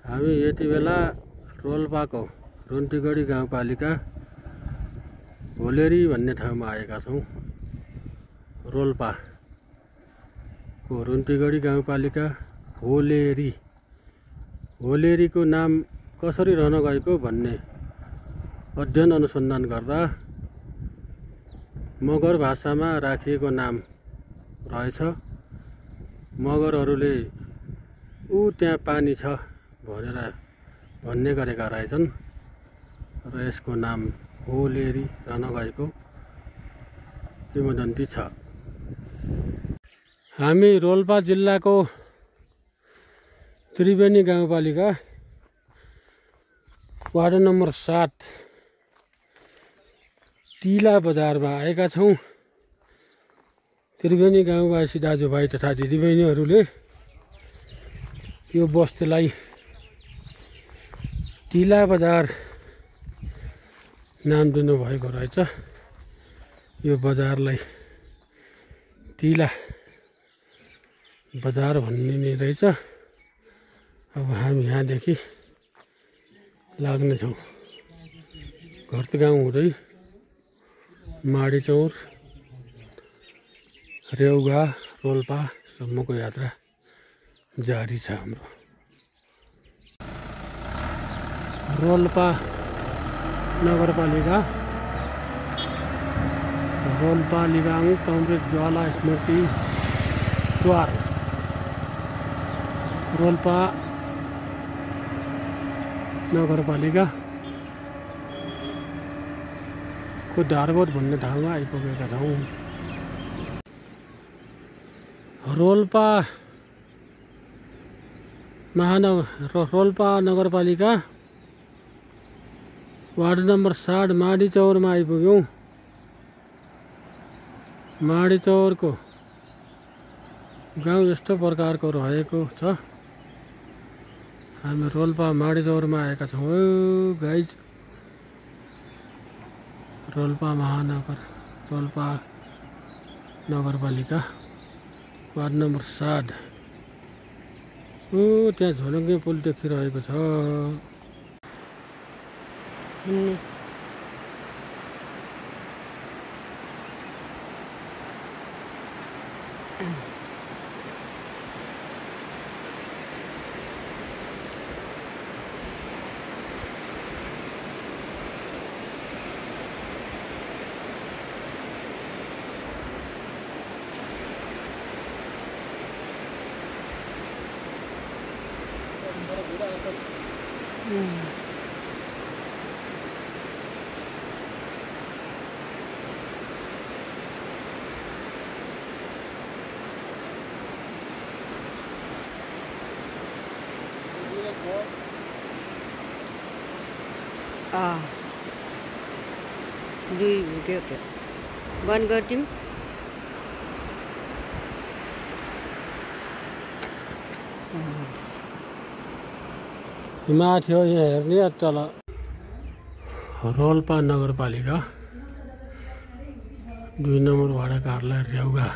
हामी यति बेला रोल्पाको रुन्टीगढी गाउँपालिका होलेरी भन्ने ठाउँमा आएका छौँ। रोल्पाको रुन्टीगढी गाउँपालिका होलेरीको नाम कसरी रहन गएको भन्ने अध्ययन अनुसन्धान गर्दा मगर भाषामा राखिएको नाम रहेछ। मगरहरूले ऊ त्यहाँ पानी छ भनेर भन्ने गरेका रहेछन् र यसको नाम होलेरी रहन गएको किंवदन्ती छ। हामी रोल्पा जिल्लाको त्रिवेणी गाउँपालिका वार्ड नम्बर 7 टिला बजारमा आएका छौँ। त्रिवेणी गाउँवासी दाजुभाइ तथा दिदीबहिनीहरूले यो बस्तीलाई टिला बजार नाम दिनुभएको रहेछ। यो बजारलाई टिला बजार भनिने रहेछ। अब हामी यहाँदेखि लाग्नेछौँ घरतगाउँ हुँदै माडीचौर रेउगा रोल्पासम्मको यात्रा जारी छ। हाम्रो रोल्पा नगरपालिका रोल्पा लिगाङ कमरेड ज्वाला स्मृति द्वार रोल्पा नगरपालिका को धारबोट भन्ने ठाउँमा आइपुगेका छौँ। रोल्पा नगरपालिका वार्ड नम्बर 7 माडीचौरमा आइपुग्यौँ। माडीचौरको गाउँ यस्तो प्रकारको रहेको छ। हामी रोल्पा माडीचौरमा आएका छौँ। गाइज रोल्पा नगरपालिका वार्ड नम्बर 7 त्यहाँ झोलुङ्गे पुल देखिरहेको छ। दुई के बन्द गरिदिउँ। माथि हो यहाँ हेर्ने तल रोल्पा नगरपालिका 2 नम्बर वडा कार्यालय रेउगा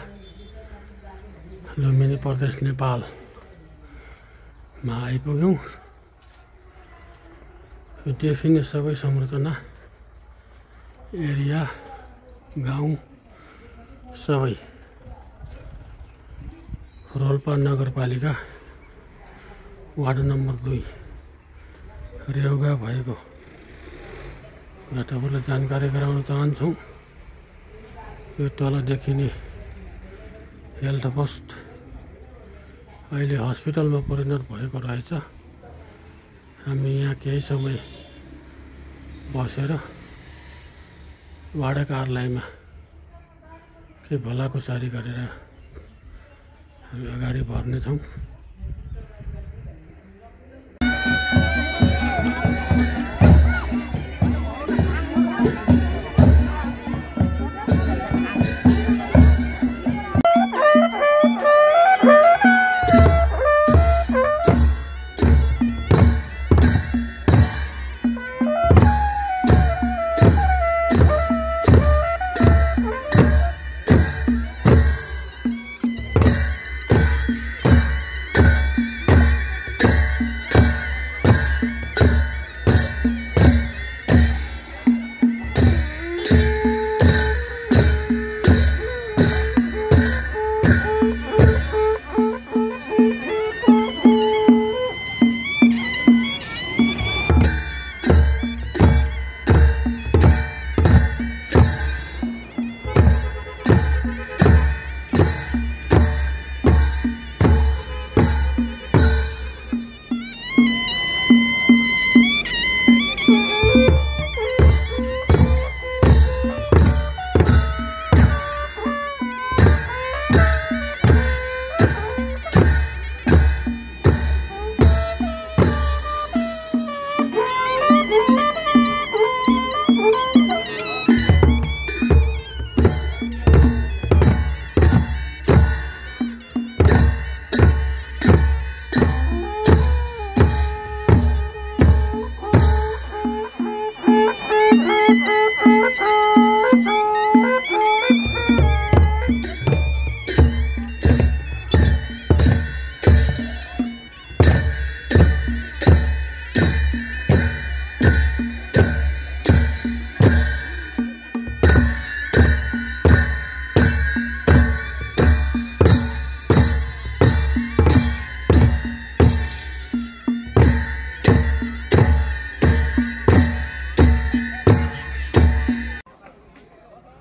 लुम्बिनी प्रदेश नेपालमा आइपुग्यौँ। देखिने सबै संरचना एरिया गाउँ सबै रोल्पा नगरपालिका वार्ड नम्बर 2 रेउगा भएको र तपाईँलाई जानकारी गराउन चाहन्छौँ। यो तल देखिने हेल्थ पोस्ट अहिले हस्पिटलमा परिणत भएको रहेछ। हामी यहाँ केही समय बसेर वाडा कार्यालयमा केही भलाकुसारी गरेर हामी अगाडि बढ्नेछौँ।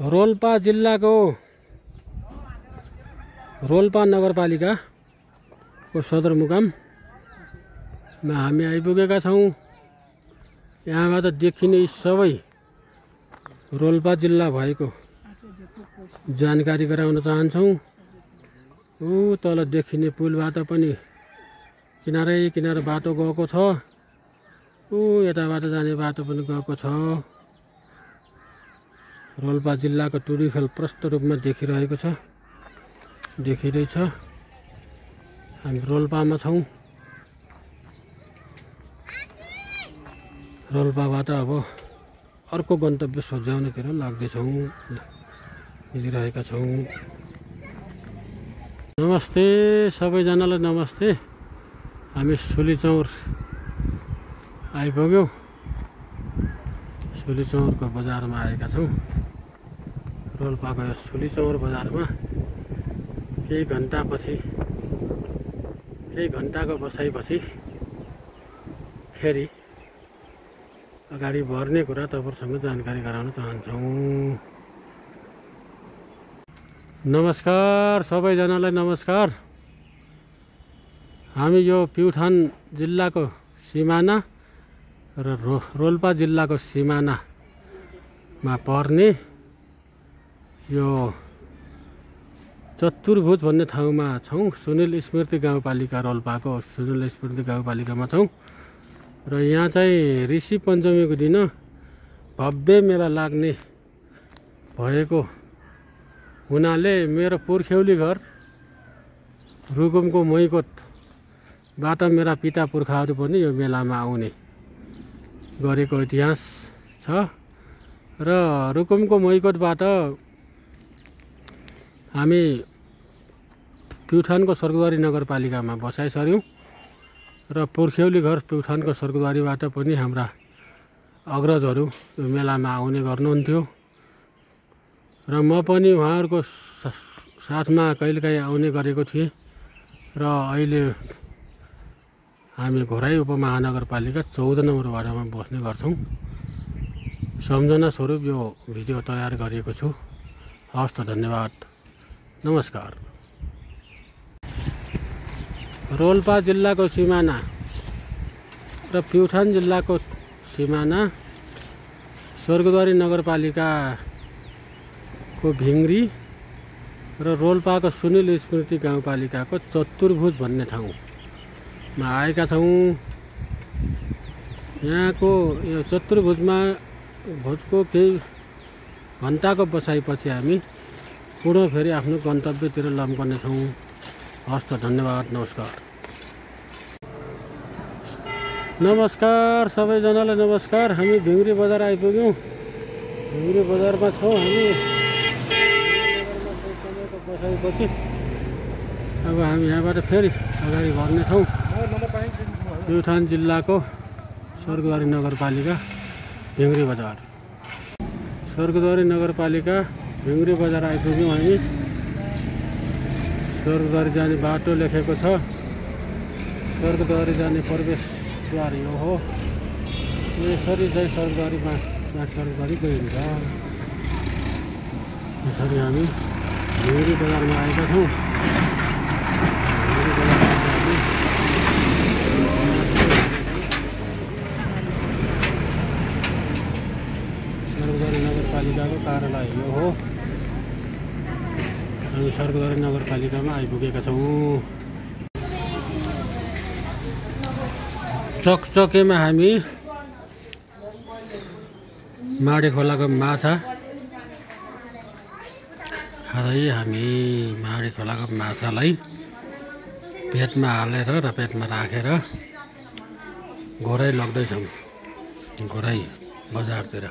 रोल्पा जिल्लाको रोल्पा नगरपालिकाको सदरमुकाममा हामी आइपुगेका छौँ। यहाँबाट देखिने सबै रोल्पा जिल्ला भएको जानकारी गराउन चाहन्छौँ। ऊ तल देखिने पुलबाट पनि किनारै किनार बाटो गएको छ। ऊ यताबाट जाने बाटो पनि गएको छ। रोल्पा जिल्लाको टुरीखेल प्रष्ट रूपमा देखिँदैछ। हामी रोल्पामा छौँ। रोल्पाबाट अब अर्को गन्तव्य सोझ्याउनेतिर हिँडिरहेका छौँ। नमस्ते सबैजनालाई नमस्ते। हामी सुलीचौर आइपुग्यौँ। सुलीचौरको बजारमा आएका छौँ। रोल्पाको यो सुलीचौर बजारमा केही घन्टाको बसाइपछि फेरि अगाडि बढ्ने कुरा तपाईँहरूसँग जानकारी गराउन चाहन्छौँ। नमस्कार सबैजनालाई नमस्कार। हामी यो प्युठान जिल्लाको सिमाना र रोल्पा जिल्लाको सिमानामा पर्ने यो चतुर्भुज भन्ने ठाउँमा छौँ। सुनिल स्मृति गाउँपालिका रोल्पाको सुनिल स्मृति गाउँपालिकामा छौँ। र यहाँ चाहिँ ऋषि पञ्चमीको दिन भव्य मेला लाग्ने भएको हुनाले मेरो पुर्ख्यौली घर रुकुमको मैकोटबाट मेरा पिता पुर्खाहरू पनि यो मेलामा आउने गरेको इतिहास छ। र रुकुमको मैकोटबाट हामी प्युठानको स्वर्गद्वारी नगरपालिकामा बसाइ सर्यौँ। र पुर्ख्यौली घर प्युठानको स्वर्गद्वारीबाट पनि हाम्रा अग्रजहरू यो मेलामा आउने गर्नुहुन्थ्यो। र म पनि उहाँहरूको साथमा कहिलेकाहीँ आउने गरेको थिएँ। र अहिले हामी घोराई उपमहानगरपालिका 14 नम्बर वार्डमा बस्ने गर्छौँ। सम्झना स्वरूप यो भिडियो तयार गरेको छु। हवस् त, धन्यवाद, नमस्कार। रोल्पा जिल्लाको सिमाना र प्युठान जिल्लाको सिमाना स्वर्गद्वारी नगरपालिकाको भिङ्ग्री र रोल्पाको सुनिल स्मृति गाउँपालिकाको चतुर्भुज भन्ने ठाउँमा आएका छौँ। यहाँको यो चतुर्भुजको केही घन्टाको बसाइपछि हामी पुनः फेरि आफ्नो गन्तव्यतिर लम्कनेछौँ। हवस् त, धन्यवाद, नमस्कार। नमस्कार सबैजनालाई नमस्कार। हामी भिङ्ग्री बजार आइपुग्यौँ। भिङ्ग्री बजारमा छौँ हामी। बसाइपछि अब हामी यहाँबाट फेरि अगाडि बढ्नेछौँ। प्युठान जिल्लाको स्वर्गद्वारी नगरपालिका भिङ्ग्री बजार। स्वर्गद्वारी नगरपालिका भिङ्ग्री बजार आइपुग्यौँ हामी। स्वर्गद्वारी जाने बाटो लेखेको छ। स्वर्गद्वारी जाने प्रवेशद्वार यो हो। यसरी चाहिँ स्वर्गद्वारीमा स्वर्गद्वारी गइन्छ। यसरी हामी भिङ्ग्री बजारमा आएका छौँ। स्वर्गद्वारी नगरपालिकाको कार्यालय यो हो। हामी स्वर्गद्वारी नगरपालिकामा आइपुगेका छौँ। चकचकेमा हामी माडी खोलाको माछा खाँदै हामी माडी खोलाको माछालाई पेटमा हालेर र पेटमा राखेर घोराइ लग्दैछौँ। घोराइ बजारतिर,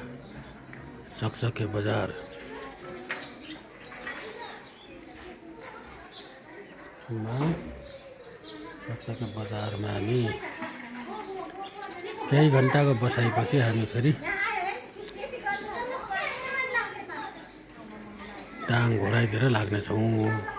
चकचके बजार। चकचके बजारमा हामी केही घन्टाको बसाइपछि हामी फेरि टाङ घोराइतिर लाग्नेछौँ।